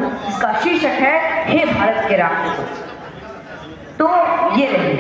जिसका शीर्षक है हे भारत के राम। तो ये रही,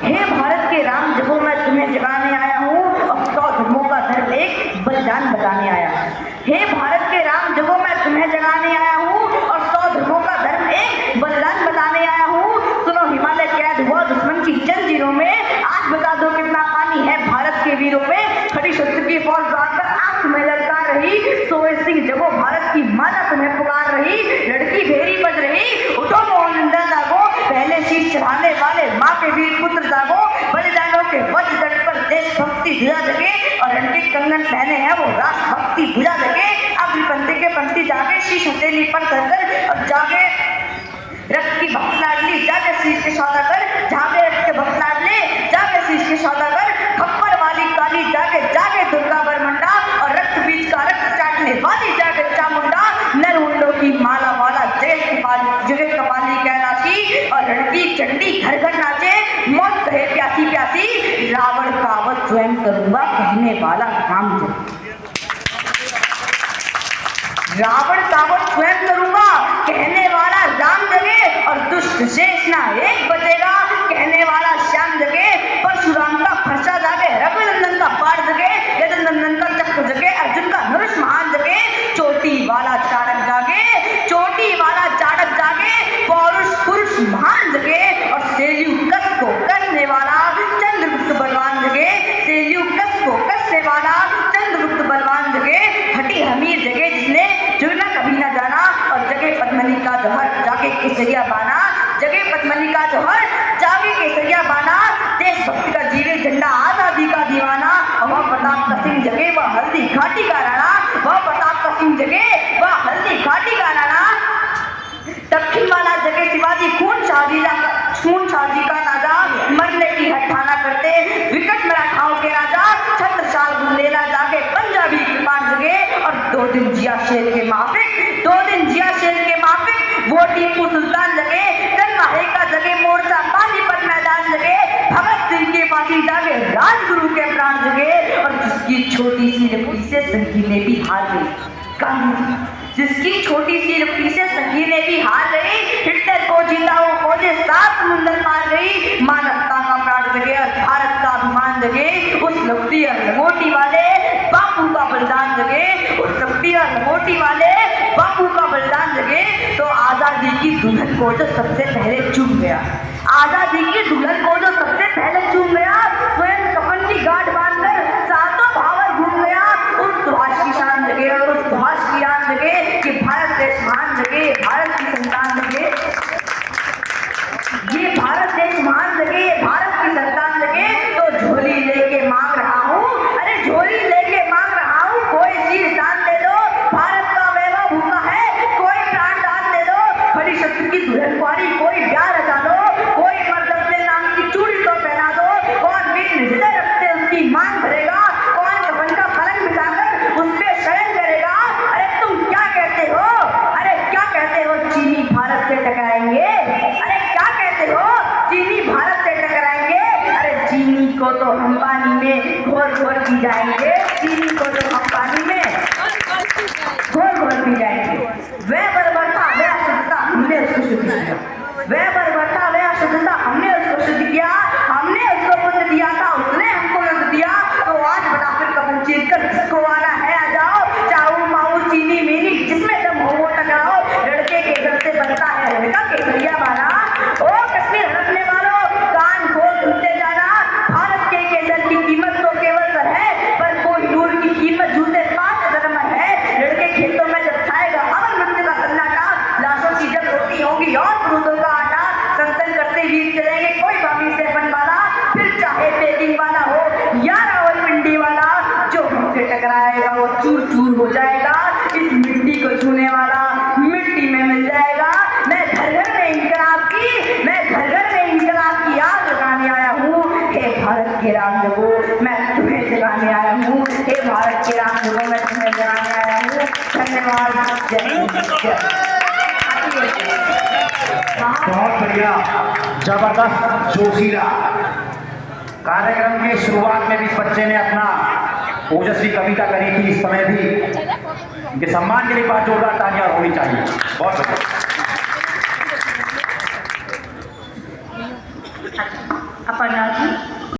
हे भारत के राम जगो मैं तुम्हें जगाने आया हूँ और 100 धर्मों का धर्म एक बलिदान बताने आया हूँ। हे भारत के राम जगो मैं तुम्हें जगाने आया हूँ और 100 धर्मों का धर्म एक बलिदान बताने आया हूँ। सुनो हिमालय कैद हुआ दुश्मन की जंजीरों में, आज बता दो कितना पानी है भारत के वीरों में। खड़ी शत्रु की फौज दौड़कर आंख में ललका रही, सोए सिंह जगो भारत की माला तुम्हें पुकार रही। लड़की भेरी बज रही, उठो मोहनंदन जागो, पहले शीश चढ़ाने वाले माँ के वीर पुत्र जागो। बलिदानों के वज्र तट पर देशभक्ति ध्वजा जगे और लड़के कंगन पहने हैं वो राष्ट्रभक्ति ध्वजा जगे। अग्नि पंक्ति के पंक्ति जागे, शीश हथेली पर धरकर और जागे रक्त की भक्त लाडली, जागे शीश के सौदागर, जागे रक्त के भक्त लाडले, जागे शीश के सौदागर। खप्पर वाली काली जागे, जागे दुर्गा बरमंडा और रक्त बीज का रक्त चाटने वाली जागे चामुंडा। नर उंडों की माला वाला जगह कपाली कैलाशी और लड़की चंडी घर घर नाचे। मौत कहे प्यासी प्यासी, रावण का वध स्वयं करूंगा कहने वाला राम जगे। रावण का वध स्वयं करूंगा कहने वाला राम जगे और दुष्ट शेष ना एक बचेगा कहने वाला श्याम जगे। परशुराम का फरसा जागे, रघुनंदन का बाण जगे, यदुनंदन का चक्र जगे, अर्जुन का धनुष महान जगे। चोटी वाला चाणक जागे, चोटी वाला चाणक जागे, पौरुष पुरुष महान जगे और सेल्यूकस को कसने वाला चंद्रगुप्त बलवान जगे। सेल्यूकस को कसने वाला चंद्रगुप्त बलवान जगे। हटी हमीर जगे जिसने जुड़ना कभी न जाना और जगे पद्मनी का जौहर, जागे केसरिया बाना, जगे पद्मनी का जौहर, जागे केसरिया बाना। देशभक्ति का जीवे झंडा, आजादी का दीवाना, वह प्रताप का सिंह जगे, वह हल्दी घाटी का राणा, वह प्रताप का सिंह जगे, वह हल्दी घाटी का राणा। दक्षिण वाला जगे शिवाजी, खून शाहजी का राजा, मरने की हठाना करते विकट मराठाओं के राजा। छत्रसाल बुंदेला जागे, पंजाबी कृपाण जगे और 2 दिन जिया शेर के माफिक, 2 दिन जिया शेर के माफिक। वो टीपू सुल्तान जगे, तन्हाई का जगे मोर्चा, पानीपत मैदान जगे। भगत सिंह के फांसी जागे, राजगुरु के प्राण जगे और जिसकी छोटी सी लकड़ी से संगीने भी हार गई। जिसकी छोटी सी लकड़ी से संगीने भी हार गई। हिटलर को जिंदा वो फौजें 7 समुंदर पार गई। मानवता का प्राण जगे और भारत का अभिमान जगे। उस लकड़ी और लंगोटी वाले बापू का बलिदान जगे, उस लकड़ी और लंगोटी वाले बापू का बलिदान जगे। तो आजादी की दुल्हन को जो सबसे पहले चूम गया, आजादी की दुल्हन को जो सबसे पहले चूम गया, स्वयं कफन की गांठ बांधकर सातों भावर घूम गया। उस सुभाष की शान जगे और उस सुभाष की आन जगे कि भारत देश महान जगे, भारत की संतान जगे, ये भारत देश महान जगे, ये भारत की संतान जगे। तो झोली लेके मांग रहा हूँ, अरे झोली लेके मांग रहा हूँ, कोई शीर दान दे दो, भारत का वैभव भूखा है, कोई प्राण दान दे दो। बड़ी शत्रु की दुल्हन कुंवारी कोई ब्याह रचा दो, कोई मर्द अपने नाम की चूड़ी तो पहना दो। कौन वीर हृदय रखते उसकी मांग भरेगा, कौन कफन का पलंग बिछाकर उस पे शयन करेगा। अरे तुम क्या कहते हो, अरे क्या कहते हो चीनी भारत से टकराएंगे, अरे क्या कहते हो चीनी भारत से टकराएंगे। अरे चीनी को तो हम पानी में घोर घोर पी जाएंगे, चीनी को तो हम पानी में घोर घोर पी जाएंगे। वह बर्बरता वह अशुद्धता हमने उसको शुद्ध किया, वह बर्बरता वह अशुद्धता हमने उसको शुद्ध किया, हमने उसको पुण्य दिया था, उसने हमको युद्ध दिया। तो आज बता फिर कफन चीर कर जिसको आना है आ जाओ, चाऊ माऊ चीनी मीनी जिसमें दम हो वो टकराओ। लड़के के घर से बनता है लड़का केसरिया बाना। ओ कश्मीर हड़पने वालों कान खोल सुनते जाना, भारत के केसर की कीमत तो केवल सर है, पर कोई नूर की कीमत जूते 5 दरम है। लड़के खेतों में जब छाएगा अमर मृत्यु का सन्नाटा, लाशों की जब रोटी होगी और दूधों का आटा, संतन करते वीर चलेंगे कोई भाभी से बनवाला, फिर चाहे बेगिंग वाला हो या रावलपिंडी वाला। जो हमसे टकराएगा वो चूर चूर हो जाएगा, इस मिट्टी को छूने वाला मिट्टी में मिल जाएगा। मैं घर घर में इंकलाब की, मैं घर घर में इंकलाब की आग लगाने आया हूँ। हे भारत के राम जगो मैं तुम्हें जगाने आया हूँ, हे भारत के राम जगो मैं तुम्हें जगाने आया हूँ। धन्यवाद, जय हिंद। बहुत बढ़िया, जबरदस्त, जोशीला। कार्यक्रम के शुरुआत में भी इस बच्चे ने अपना ओजस्वी कविता करी थी, इस समय भी इनके सम्मान के लिए बात जोरदार तालियां होनी चाहिए। बहुत बढ़िया। अपर्णा जी